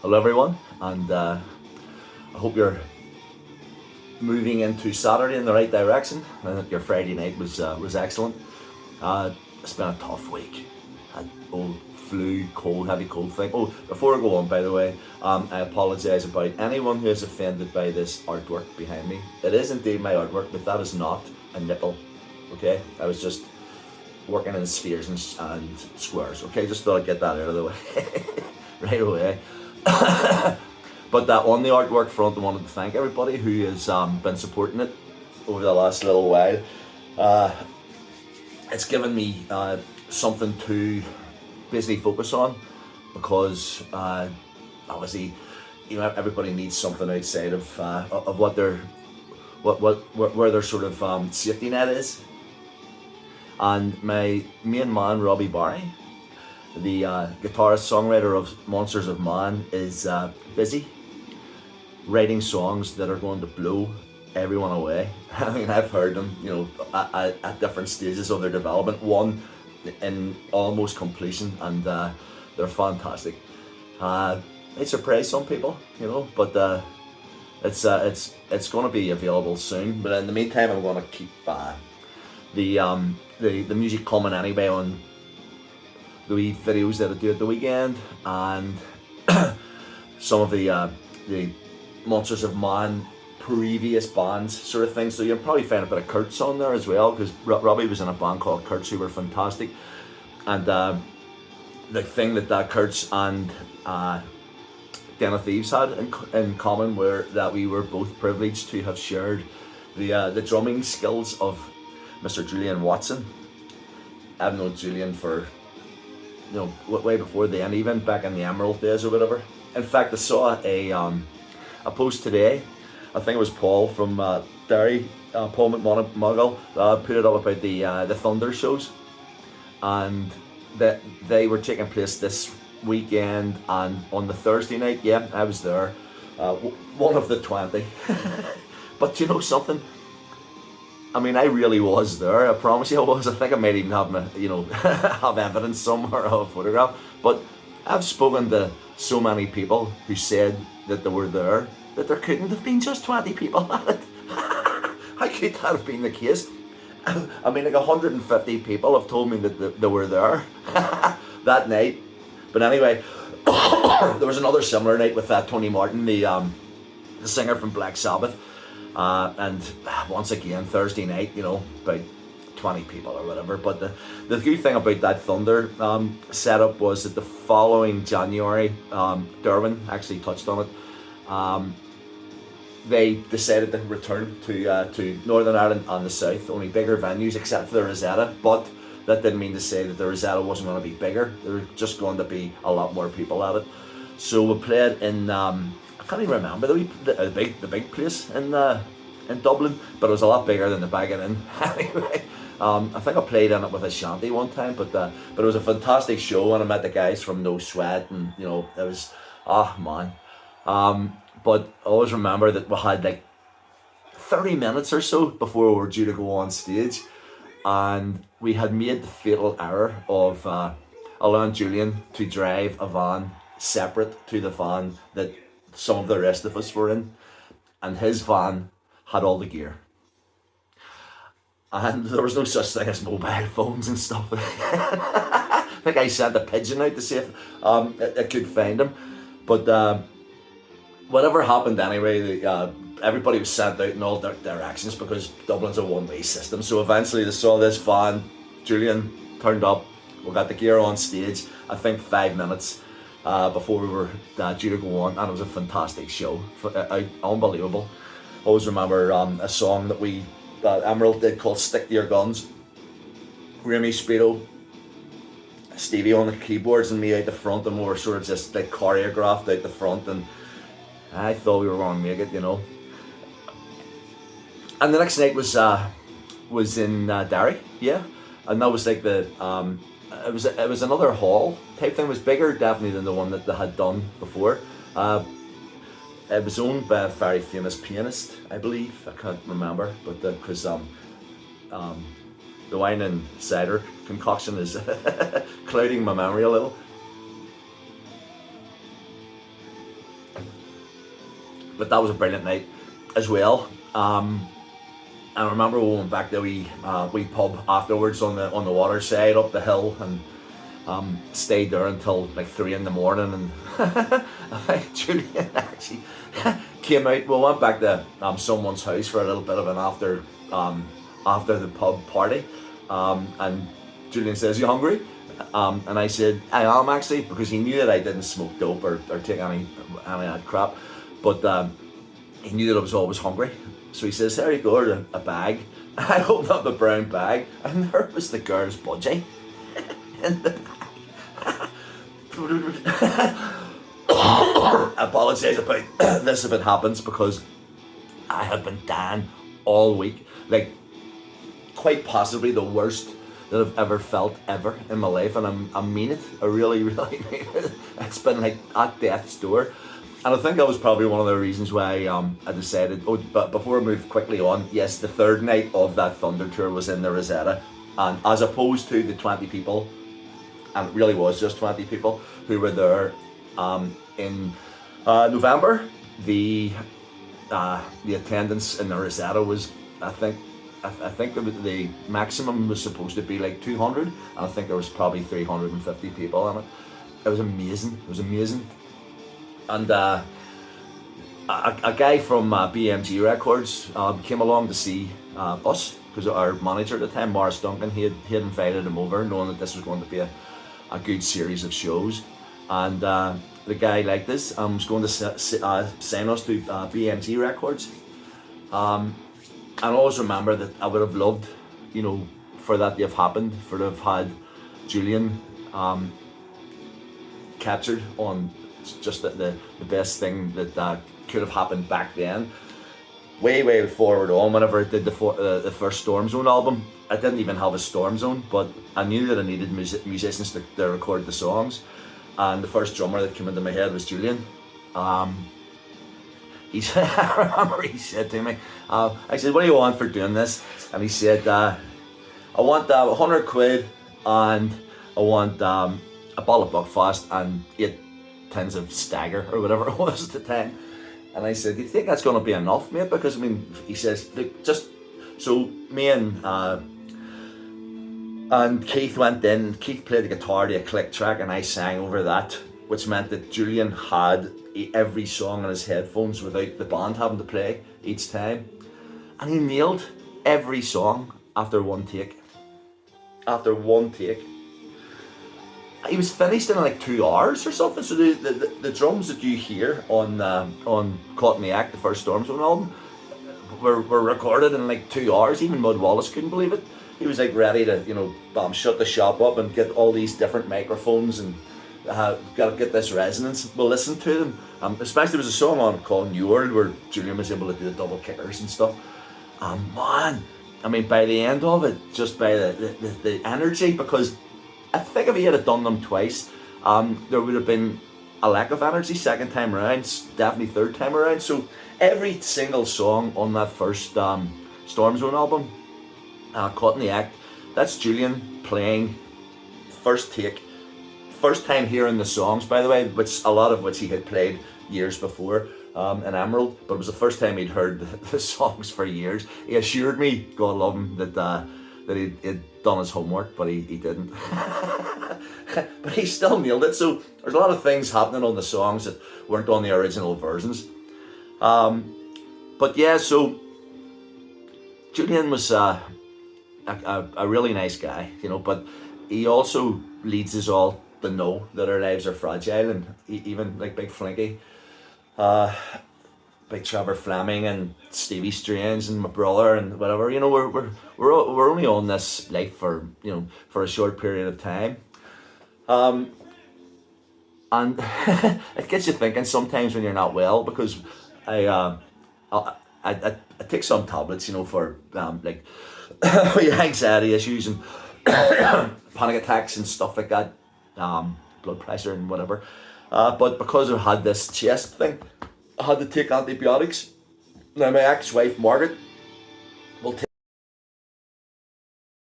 Hello everyone, and I hope you're moving into Saturday in the right direction, and that your Friday night was excellent. It's been a tough week. Had old flu, cold, heavy cold thing. Oh, before I go on, by the way, I apologise about anyone who is offended by this artwork behind me. It is indeed my artwork, but that is not a nipple. Okay, I was just working in spheres and squares. Okay, just thought I'd get that out of the way right away. But on the artwork front, I wanted to thank everybody who has been supporting it over the last little while. It's given me something to basically focus on, because obviously, everybody needs something outside of what their where their sort of safety net is. And my main man, Robbie Barry, the guitarist songwriter of Monsters of Man, is busy writing songs that are going to blow everyone away. I mean, I've heard them, at different stages of their development. One in almost completion, and they're fantastic. They surprise some people, but it's going to be available soon. But in the meantime, I'm going to keep the music coming anyway on the wee videos that I do at the weekend, and some of the Monsters of Man previous bands sort of thing. So you'll probably find a bit of Kurtz on there as well, because Robbie was in a band called Kurtz who were fantastic. And the thing that Kurtz and Den of Thieves had in common were that we were both privileged to have shared the drumming skills of Mr. Julian Watson. I've known Julian for way before then, even back in the Emerald days or whatever. In fact, I saw a post today. I think it was Paul from Derry, Paul McMonagall, put it up about the Thunder shows, and that they were taking place this weekend. And on the Thursday night, yeah, I was there, one of the 20. But you know something? I mean, I really was there. I promise you I was. I think I might even have have evidence somewhere of a photograph. But I've spoken to so many people who said that they were there, that there couldn't have been just 20 people at it. How could that have been the case? I mean, like 150 people have told me that they were there that night. But anyway, there was another similar night with Tony Martin, the singer from Black Sabbath. And once again, Thursday night, about 20 people or whatever. But the good thing about that Thunder setup was that the following January, Derwin actually touched on it, they decided to return to Northern Ireland and the South, only bigger venues except for the Rosetta. But that didn't mean to say that the Rosetta wasn't going to be bigger. There were just going to be a lot more people at it. So we played in I can't even remember the big place in Dublin, but it was a lot bigger than the Bag It Inn. Anyway, I think I played in it with a shanty one time, but it was a fantastic show, and I met the guys from No Sweat, and it was man. But I always remember that we had like 30 minutes or so before we were due to go on stage, and we had made the fatal error of allowing Julian to drive a van separate to the van that some of the rest of us were in, and his van had all the gear, and there was no such thing as mobile phones and stuff. I think I sent a pigeon out to see if it could find him, but whatever happened anyway, everybody was sent out in all directions because Dublin's a one-way system. So eventually they saw this van, Julian turned up, we got the gear on stage, I think 5 minutes before we were due to go on, and it was a fantastic show, unbelievable. I always remember a song that Emerald did called Stick to Your Guns. Remy Speedo, Stevie on the keyboards and me out the front, and we were sort of just like choreographed out the front, and I thought we were going to make it, And the next night was in Derry, yeah, and that was like it was another hall type thing. It was bigger definitely than the one that they had done before. It was owned by a very famous pianist, I believe. I can't remember, but because the wine and cider concoction is clouding my memory a little. but that was a brilliant night as well. I remember we went back to the wee pub afterwards on the water side up the hill, and stayed there until like 3 in the morning, and Julian actually came out. We went back to someone's house for a little bit of an after the pub party, and Julian says, "You hungry?" And I said, "I am actually," because he knew that I didn't smoke dope or take any of that crap, but he knew that I was always hungry. So he says, "There you go, a bag." I opened up the brown bag, and there was the girl's budgie in the bag. I apologise about this if it happens, because I have been dying all week, like quite possibly the worst that I've ever felt ever in my life, and I mean it. I really, really mean it. It's been like at death's door. And I think that was probably one of the reasons why I decided, but before I move quickly on, yes, the third night of that Thunder tour was in the Rosetta, and as opposed to the 20 people, and it really was just 20 people who were there in November, the attendance in the Rosetta was, I think the maximum was supposed to be like 200, and I think there was probably 350 people in it. It was amazing. It was amazing. And a guy from BMG Records came along to see us, because our manager at the time, Morris Duncan, he had invited him over, knowing that this was going to be a good series of shows. And the guy liked this, was going to sign us to BMG Records. And I always remember that I would have loved, for that to have happened, for to have had Julian captured on just the best thing that could have happened back then. Way forward on, whenever I did the first Storm Zone album, I didn't even have a Storm Zone, but I knew that I needed musicians to record the songs, and the first drummer that came into my head was Julian. He said, I remember he said to me, I said, "What do you want for doing this?" And he said, "I want 100 quid, and I want a bottle of Belfast and 8 tins of Stagger," or whatever it was at the time. And I said, "Do you think that's going to be enough, mate?" Because he says, "Look, just..." So me and Keith went in. Keith played the guitar to a click track, and I sang over that, which meant that Julian had every song on his headphones without the band having to play each time, and he nailed every song after one take. He was finished in like 2 hours or something. So the drums that you hear on Caught in the Act, the first Storm Zone album, were recorded in like 2 hours. Even Mud Wallace couldn't believe it. He was like ready to shut the shop up and get all these different microphones and got to get this resonance. We'll listen to them. Especially there was a song on called New World where Julian was able to do the double kickers and stuff. Man, by the end of it, just by the energy, because I think if he had done them twice, there would have been a lack of energy second time around, definitely third time around. So every single song on that first Storm Zone album, Caught in the Act, that's Julian playing first take. First time hearing the songs, by the way, which a lot of which he had played years before in Emerald, but it was the first time he'd heard the songs for years. He assured me, God love him, that he'd done his homework, but he didn't. But he still nailed it. So there's a lot of things happening on the songs that weren't on the original versions. But yeah, so Julian was a really nice guy, but he also leads us all to know that our lives are fragile, and even like Big Flinky, Big Trevor Fleming and Stevie Strange and my brother and whatever, we're only on this life for a short period of time, and it gets you thinking sometimes when you're not well, because I take some tablets, for like anxiety issues and panic attacks and stuff like that, blood pressure and whatever. But because I had this chest thing, I had to take antibiotics. Now my ex-wife Margaret,